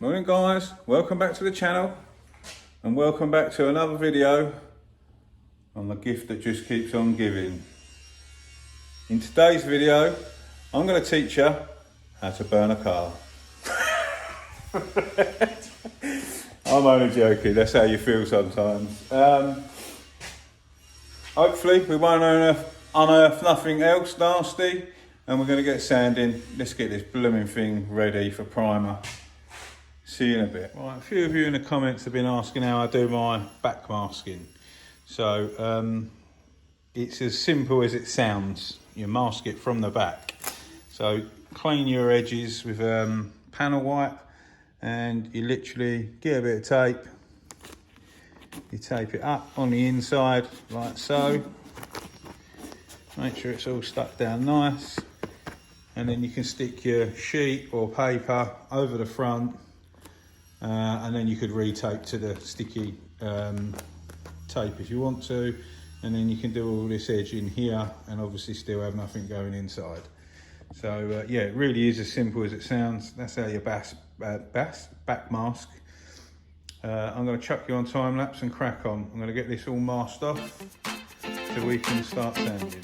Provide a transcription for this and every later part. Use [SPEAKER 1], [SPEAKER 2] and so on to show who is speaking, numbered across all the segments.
[SPEAKER 1] Morning guys, welcome back to the channel and welcome back to another video on the gift that just keeps on giving. In today's video, I'm going to teach you how to burn a car. I'm only joking, that's how you feel sometimes. Hopefully we won't unearth nothing else nasty and we're going to get sanding. Let's get this blooming thing ready for primer. See you in a bit. Right, a few of you in the comments have been asking how I do my back masking. So it's as simple as it sounds. You mask it from the back. So clean your edges with panel wipe and you literally get a bit of tape. You tape it up on the inside like so. Make sure it's all stuck down nice. And then you can stick your sheet or paper over the front. And then you could retape to the sticky tape if you want to, and then you can do all this edge in here and obviously still have nothing going inside. So yeah, it really is as simple as it sounds. That's how you back mask. I'm going to chuck you on time lapse and crack on. I'm going to get this all masked off so we can start sanding.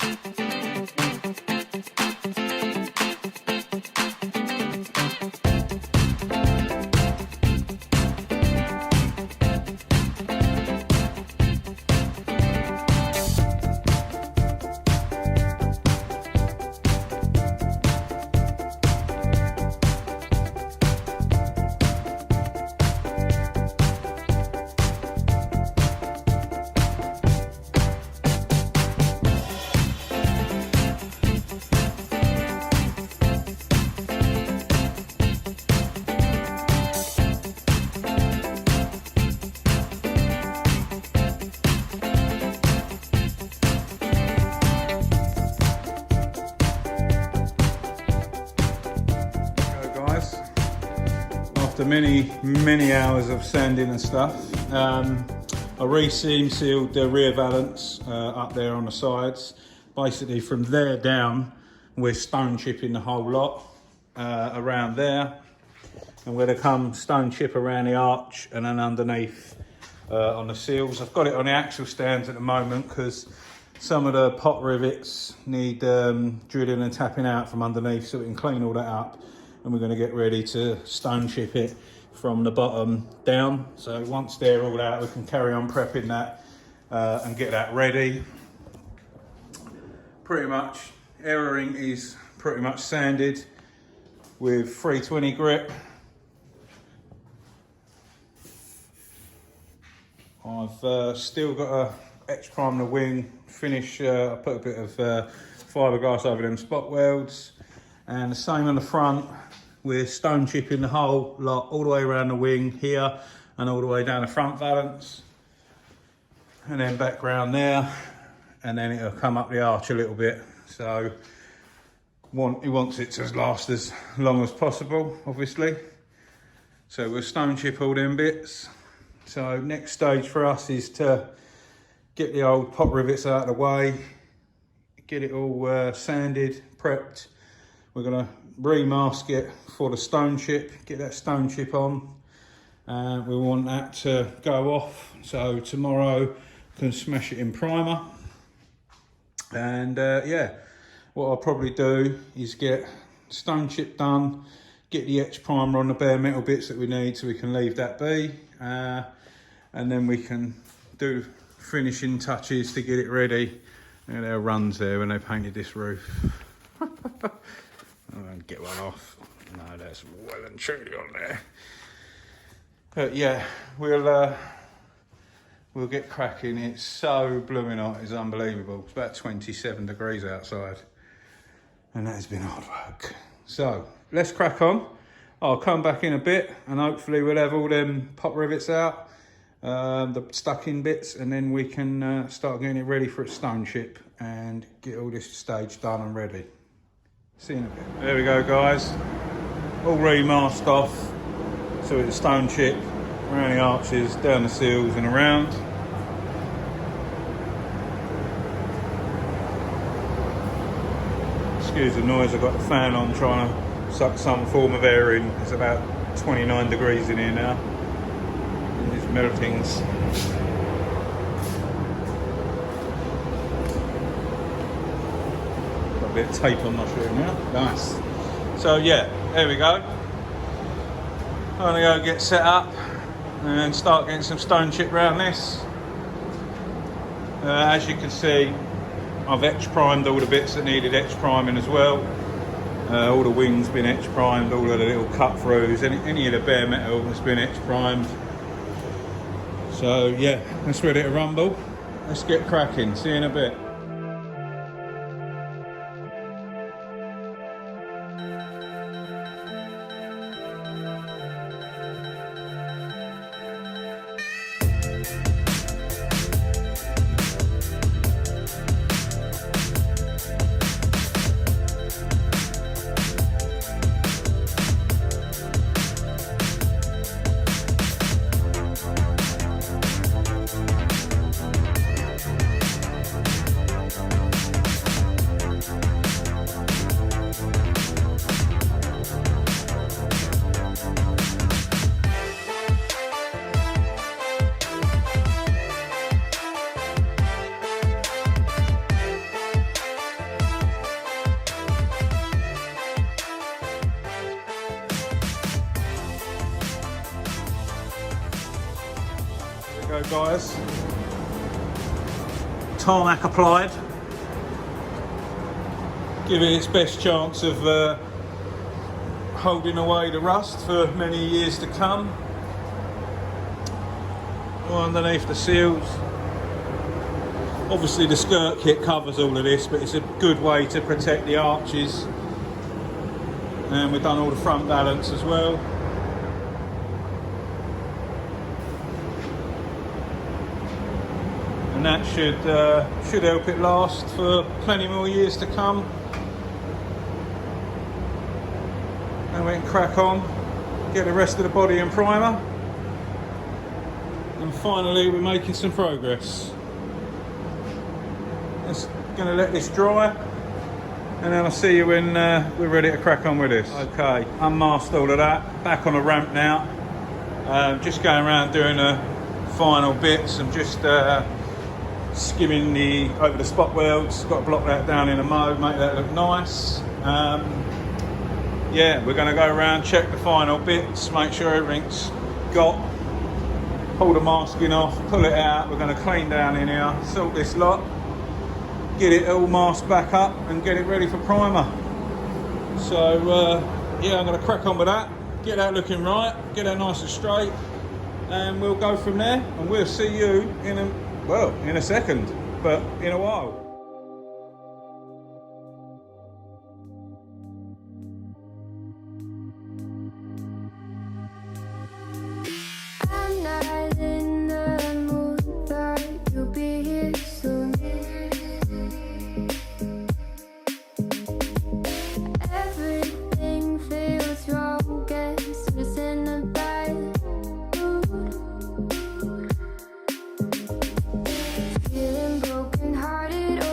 [SPEAKER 1] After many hours of sanding and stuff, I re-seam sealed the rear valance up there on the sides. Basically from there down, we're stone chipping the whole lot around there. And we're gonna come stone chip around the arch and then underneath on the seals. I've got it on the axle stands at the moment because some of the pot rivets need drilling and tapping out from underneath, so we can clean all that up. And we're going to get ready to stone chip it from the bottom down. So once they're all out, we can carry on prepping that and get that ready. Pretty much, air ring is pretty much sanded with 320 grip. I've still got to etch prime the wing, finish, I put a bit of fiberglass over them spot welds. And the same on the front, we're stone chipping the whole lot all the way around the wing here and all the way down the front valance. And then back round there, and then it'll come up the arch a little bit. So he wants it to last as long as possible, obviously. So we'll stone chip all them bits. So next stage for us is to get the old pot rivets out of the way, get it all sanded, prepped. We're going to remask it for the stone chip, get that stone chip on. We want that to go off, so tomorrow we can smash it in primer. And yeah, what I'll probably do is get stone chip done, get the etch primer on the bare metal bits that we need so we can leave that be. And then we can do finishing touches to get it ready. And there are runs there when they painted this roof. I'll get one off. No, that's well and truly on there. But yeah, we'll get cracking. It's so blooming hot, it's unbelievable. It's about 27 degrees outside. And that has been hard work. So let's crack on. I'll come back in a bit and hopefully we'll have all them pot rivets out, the stuck in bits, and then we can start getting it ready for a stone chip and get all this stage done and ready. See you in a bit. There we go guys, all remasked off, so it's stone chip around the arches, down the seals and around. Excuse the noise, I've got the fan on trying to suck some form of air in. It's about 29 degrees in here now. And it's melting. Got a bit of tape on my shoe now. Nice. So yeah, there we go. I'm gonna go get set up and start getting some stone chip around this. As you can see, I've etch primed all the bits that needed etch priming as well. All the wings been etch primed, all of the little cut throughs, any of the bare metal has been etch primed. So yeah, that's ready to rumble. Let's get cracking. See you in a bit. Go guys, tarmac applied, give it its best chance of holding away the rust for many years to come. Underneath the seals, obviously the skirt kit covers all of this, but it's a good way to protect the arches, and we've done all the front balance as well. And that should help it last for plenty more years to come. And we can crack on, get the rest of the body in primer, and finally we're making some progress. Just going to let this dry, and then I'll see you when we're ready to crack on with this. Okay, unmasked all of that, back on the ramp now. Just going around doing the final bits. I'm just skimming over the spot welds. Got to block that down in a mode, make that look nice. Yeah, we're going to go around, check the final bits, make sure everything's got. Pull the masking off, pull it out. We're going to clean down in here, salt this lot, get it all masked back up, and get it ready for primer. So yeah, I'm going to crack on with that, get that looking right, get that nice and straight, and we'll go from there. And we'll see you in a second, but in a while.
[SPEAKER 2] I'm not in the mood, but you'll be here soon. Everything feels wrong, guess it's in a bad mood. Feeling broken hearted.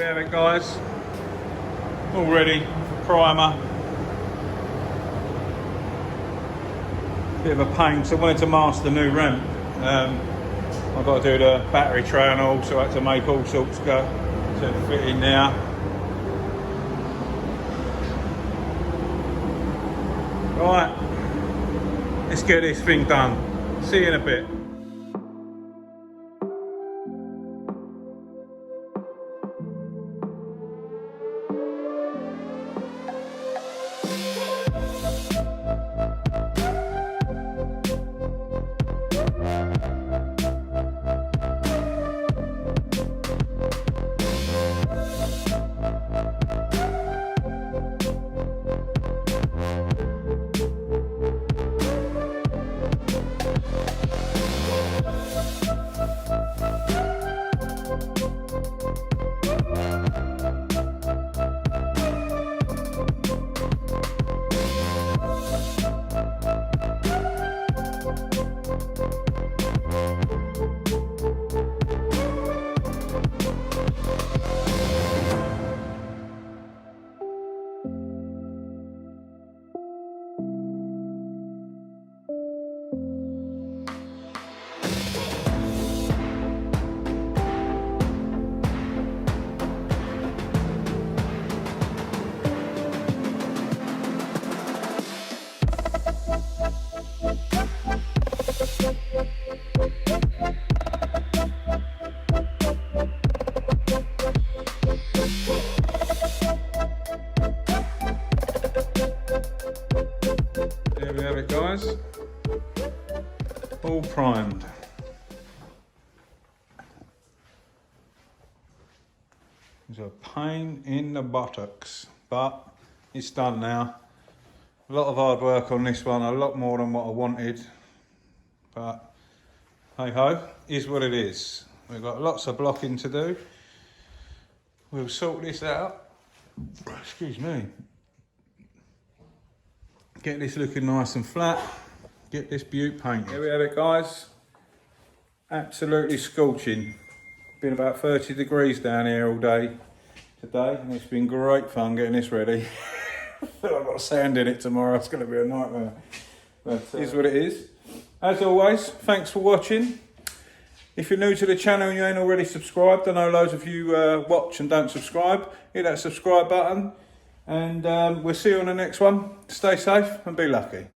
[SPEAKER 1] we have it, guys. All ready for primer. Bit of a pain, so I wanted to mask the new ramp. I've got to do the battery tray and all, so I had to make all sorts go to fit in now. Right, let's get this thing done. See you in a bit. There we have it, guys. All primed. There's a pain in the buttocks, but it's done now. A lot of hard work on this one, a lot more than what I wanted, but hey ho, is what it is. We've got lots of blocking to do. We'll sort this out. Excuse me. Get this looking nice and flat. Get this beaut painted. Here we have it, guys. Absolutely scorching. Been about 30 degrees down here all day today, and it's been great fun getting this ready. I feel I've got sand in it tomorrow. It's going to be a nightmare. But it is what it is. As always, thanks for watching. If you're new to the channel and you ain't already subscribed, I know loads of you watch and don't subscribe. Hit that subscribe button. And we'll see you on the next one. Stay safe and be lucky.